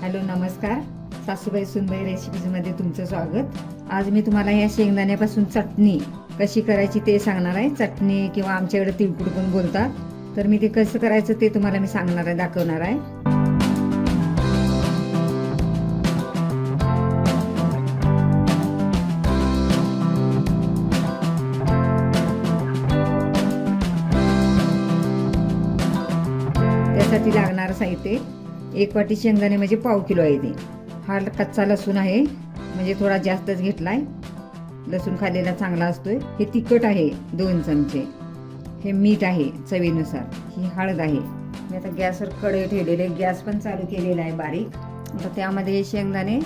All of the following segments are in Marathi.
हॅलो नमस्कार. सासूबाई सुनबाई रेसिपीजमध्ये तुमचं स्वागत. आज मी तुम्हाला या शेंगदाण्यापासून चटणी कशी करायची ते सांगणार आहे. चटणी किंवा आमच्याकडे तिळकुट पण बोलतात. तर मी ते कसं करायचं ते तुम्हाला मी सांगणार आहे, दाखवणार आहे. त्यासाठी लागणारं साहित्य: 1 वाटी शेंगदाणे म्हणजे पाव किलो आहे ते. हा कच्चा लसूण आहे, म्हणजे थोडा जास्तच घेतलाय. लसूण खाल्लेला चांगला असतोय. हे तिखट आहे 2 चमचे. हे मीठ आहे चवीनुसार. ही हळद आहे. मी आता गॅसवर कढई ठेवलेले, गॅस पण चालू केलेला आहे बारीक. आता त्यामध्ये हे शेंगदाणे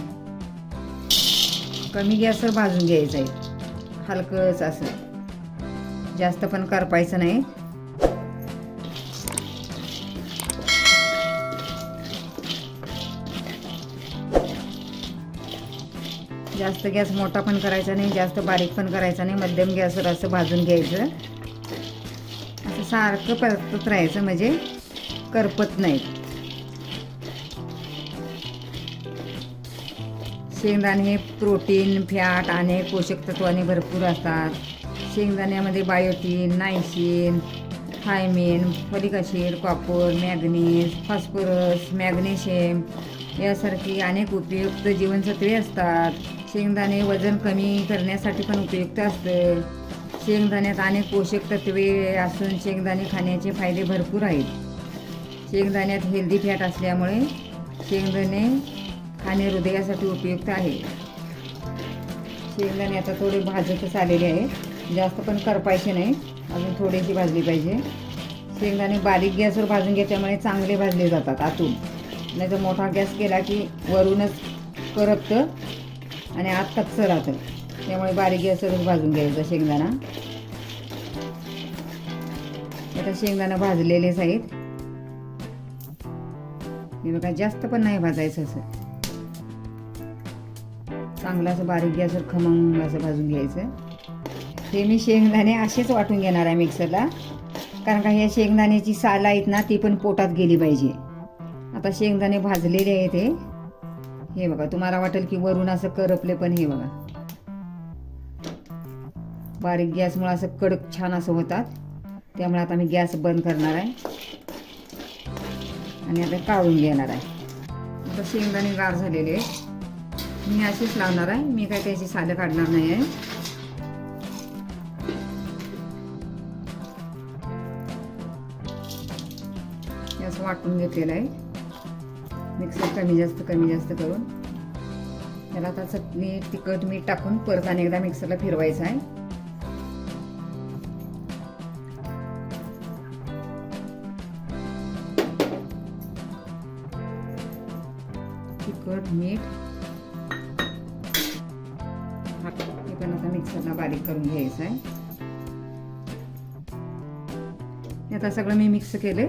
कमी गॅसवर भाजून घ्यायचं आहे, हलकंच असं, जास्त पण करपायचं नाही. जास्त गॅस मोठा पण करायचा नाही, जास्त बारीक पण करायचा नाही. मध्यम गॅसवर असं भाजून घ्यायचं. असं सारखं परतत राहायचं, म्हणजे करपत नाही. शेंगदाणे हे प्रोटीन, फॅट आणि पोषक तत्वाने भरपूर असतात. शेंगदाण्यामध्ये biotin, niacin, thiamine, folic acid, copper, manganese, phosphorus, magnesium यासारखी अनेक उपयुक्त जीवनसत्वे असतात. शेंगदाणे वजन कमी करण्यासाठी पण उपयुक्त असतं. शेंगदाण्यात अनेक पोषक तत्वे असून शेंगदाणे खाण्याचे फायदे भरपूर आहेत. शेंगदाण्यात हेल्दी फॅट असल्यामुळे शेंगदाणे खाणे हृदयासाठी उपयुक्त आहे. शेंगदाणे आता थोडे भाजतच आलेले आहेत, जास्त पण करपायचे नाही, अजून थोडीशी भाजली पाहिजे. शेंगदाणे बारीक गॅसवर भाजून घेतल्यामुळे चांगले भाजले जातात आतून. नाही तर मोठा गॅस केला की वरूनच करपतं आणि आत कच्चं राहतं. त्यामुळे बारीक गॅसवरच भाजून घ्यायचं शेंगदाणा. आता शेंगदाणा भाजलेलेच आहेत. हे बघा, जास्त पण नाही भाजायचं, असं चांगलं असं बारीक गॅसवर खमंग असं भाजून घ्यायचं. हे मी शेंगदाणे असेच वाटून घेणार आहे मिक्सरला, कारण का ह्या शेंगदाण्याची साल आहेत ना, ती पण पोटात गेली पाहिजे. आता शेंगदाणे भाजलेले आहेत. हे बघा, तुम्हाला वाटेल की वरून असं करपले, पण हे बघा, बारीक गॅसमुळे असं कडक छान असं होतात. त्यामुळे आता मी गॅस बंद करणार आहे आणि आता काढून घेणार आहे. आता शेंगदाणे गार झालेले मी असेच लावणार आहे. मी काय त्याची सालं काढणार नाही आहे. असं वाटून घेतलेलं आहे मिक्सर, कमी जास्त करून. त्याला आता चटणी, तिखट, मीठ टाकून परत आणि एकदा मिक्सरला फिरवायचं आहे. तिखट, मीठ हे पण आता मिक्सरला बारीक करून घ्यायचं आहे. आता सगळं मी मिक्स केले,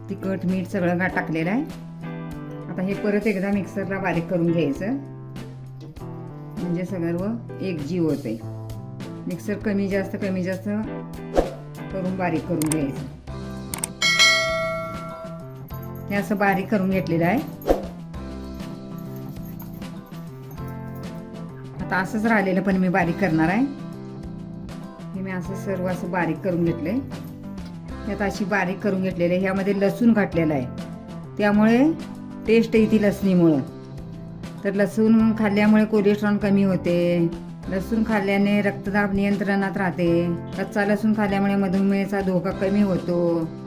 तिखट, मीठ सगळं टाकलेलं आहे. आता हे परत एकदा मिक्सरला बारीक करून घ्यायचं, म्हणजे सगळं एक जीव होते. मिक्सर कमी जास्त करून बारीक करून घ्यायचं. हे असं बारीक करून घेतलेलं आहे. आता असंच राहिलेलं पण मी बारीक करणार आहे. हे मी असं सर्व असं बारीक करून घेतलंय. यात अशी बारीक करून घेतलेले. ह्यामध्ये लसूण घातलेला आहे, त्यामुळे टेस्ट येते लसणीमुळं. तर लसूण खाल्ल्यामुळे कोलेस्ट्रॉल कमी होते. लसूण खाल्ल्याने रक्तदाब नियंत्रणात राहते. कच्चा लसूण खाल्ल्यामुळे मधुमेहाचा धोका कमी होतो.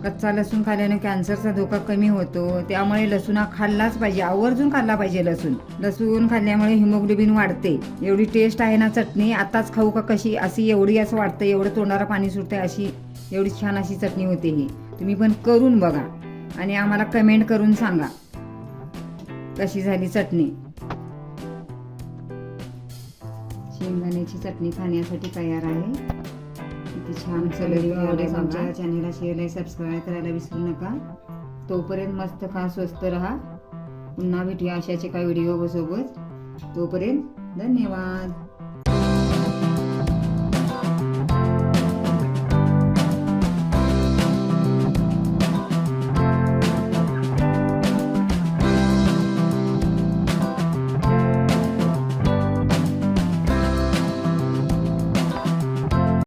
कच्चा लसूण खाल्ल्याने कॅन्सरचा धोका कमी होतो. त्यामुळे लसूण हा खाल्लाच पाहिजे, आवर्जून खाल्ला पाहिजे लसूण. लसूण खाल्ल्यामुळे हिमोग्लोबिन वाढते. एवढी टेस्ट आहे ना चटणी, आताच खाऊ का कशी, अशी एवढी असं वाटतं, एवढं तोंडाला पाणी सुटते, अशी एवढी छान अशी चटणी होते. ही तुम्ही पण करून बघा आणि आम्हाला कमेंट करून सांगा कशी झाली चटणी. शेंगदाण्याची चटणी खाण्यासाठी तयार आहे. किती छान सलरी आवडेल. आमच्या चॅनलला शेअर, सबस्क्राईब करायला विसरू नका. तोपर्यंत मस्त खा, स्वस्त राहा. पुन्हा भेटूया अशाचे काही व्हिडिओ सोबत. तोपर्यंत धन्यवाद.